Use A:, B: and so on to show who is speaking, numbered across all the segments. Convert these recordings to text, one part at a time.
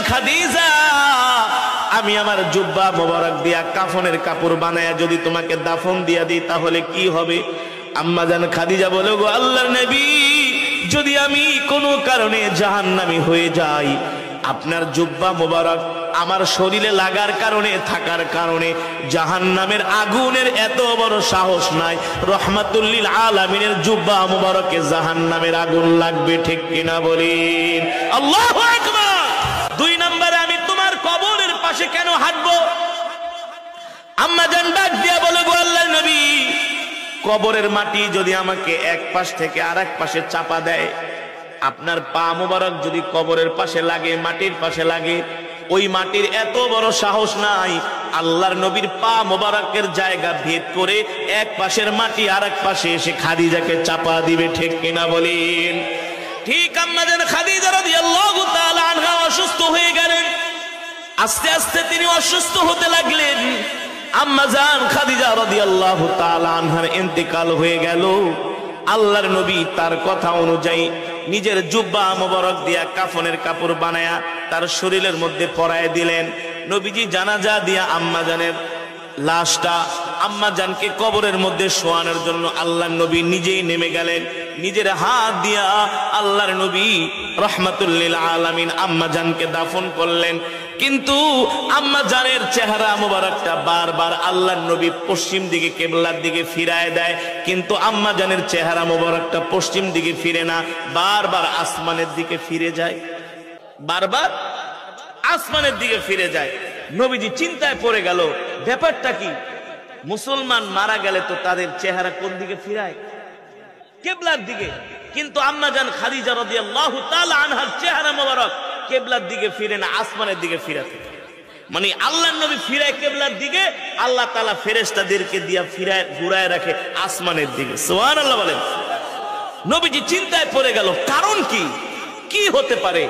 A: খাদিজা, আমি আমার জুব্বা মোবারক দিয়া কাফনের কাপড় বানায়া যদি তোমাকে দাফন দিয়া দিই তাহলে কি হবে? আম্মা জান খাদিজা বলে, গো আল্লাহর নবী, যদি আমি কোনো কারণে জাহান্নামী হয়ে যাই, আপনার জুব্বা মোবারক আমার শরীরে লাগার কারণে, থাকার কারণে জাহান্নামের আগুনের এত বড় সাহস নাই। রহমাতুল লিল আলামিনের জুব্বা মোবারকে জাহান্নামের আগুন লাগবে, ঠিক কিনা বলেন? আল্লাহু আকবার। 2 নম্বরে, আমি তোমার কবরের পাশে কেন হাঁটবো? আম্মা জান ডাক দিয়া বলে, গো আল্লাহর নবী, কবরের মাটি যদি আমাকে এক পাশ থেকে আরেক পাশে চাপা দেয়, আপনার পা মোবারক যদি কবরের পাশে লাগে, মাটির পাশে লাগে, ওই মাটির এত বড় সাহস নাই আল্লাহর নবীর পা মোবারকের জায়গা ভেদ করে এক পাশের মাটি আরেক পাশে এসে খাদিজাকে চাপা দিবে, ঠিক কিনা বলেন? ঠিক আম্মা জান খাদিজা রাদিয়াল্লাহু তাআলা আনহা অসুস্থ হয়ে গেলেন। আস্তে আস্তে তিনি অসুস্থ হতে লাগলেন। আম্মা জান খাদিজা রাদিয়াল্লাহু তাআলা আনহার ইন্তেকাল হয়ে গেল। আল্লাহর নবী তার কথা অনুযায়ী নিজের জুব্বা মোবারক দিয়া কাফনের কাপড় বানায়া তার শরীরের মধ্যে পরায় দিলেন। নবীজি জানাজা দিয়া আম্মা জানের লাশটা আম্মা জানকে কবরের মধ্যে শোয়ানোর জন্য আল্লাহর নবী নিজেই নেমে গেলেন। নিজের হাত দিয়া আল্লাহর নবী রহমাতুল লিল আলামিন আম্মা জানকে দাফন করলেন। কিন্তু আম্মা জানের চেহারা মোবারকটা বারবার আল্লাহর নবী পশ্চিম দিকে কিবলার দিকে ফিরায় দেয়, কিন্তু আম্মা জানের চেহারা মোবারকটা পশ্চিম দিকে ফিরে না, বারবার আসমানের দিকে ফিরে যায়, বারবার আসমানের দিকে ফিরে যায়। নবীজি চিন্তায় পড়ে গেল, ব্যাপারটা কি? মুসলমান মারা গেলে তো তাদের চেহারা কোন দিকে ফিরায়? কিবলার দিকে। কিন্তু আম্মা জান খাদিজা রাদিয়াল্লাহু তাআলা আনহার চেহারা মোবারক কিবলার দিকে ফিরে না, আসমানের দিকে ফিরাতে। মানে আল্লাহর নবী ফিরায় কিবলার দিকে, আল্লাহ তাআলা ফেরেশতাদেরকে দিয়া ফিরায় ঘুরায় রাখে আসমানের দিকে। সুবহানাল্লাহ বলেন। নবীজি চিন্তায় পড়ে গেল, কারণ কি? কি হতে পারে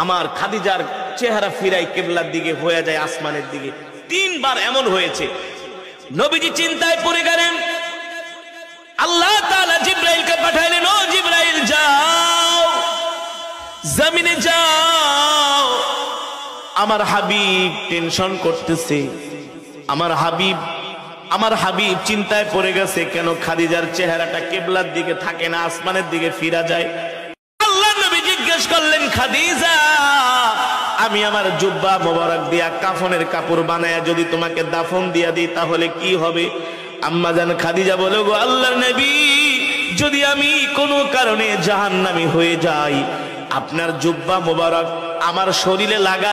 A: আমার খাদিজার চেহারা ফিরায় কিবলার দিকে, হয়ে যায় আসমানের দিকে? 3 বার এমন হয়েছে। নবীজি চিন্তায় পড়ে গেলেন। আল্লাহ তাআলা জিবরাইলকে পাঠাইলেন, ও জিবরাইল যাও, জমিনে যাও, আমার হাবিব টেনশন করতেছে, আমার হাবিব চিন্তায় পড়ে গেছে, কেন খাদিজার চেহারাটা কিবলার দিকে থাকে না, আসমানের দিকে ফিরা যায়। আল্লাহ নবী জিজ্ঞেস করলেন, খাদিজা, আমি আমার জুব্বা মোবারক দিয়া কাফনের কাপড় বানায়া যদি তোমাকে দাফন দিয়া দিই তাহলে কি হবে? আম্মা জান খাদিজা বলে, গো আল্লাহর নবী, যদি আমি কোনো কারণে জাহান্নামী হয়ে যাই, আপনার জুব্বা মোবারক আমার শরীরে লাগা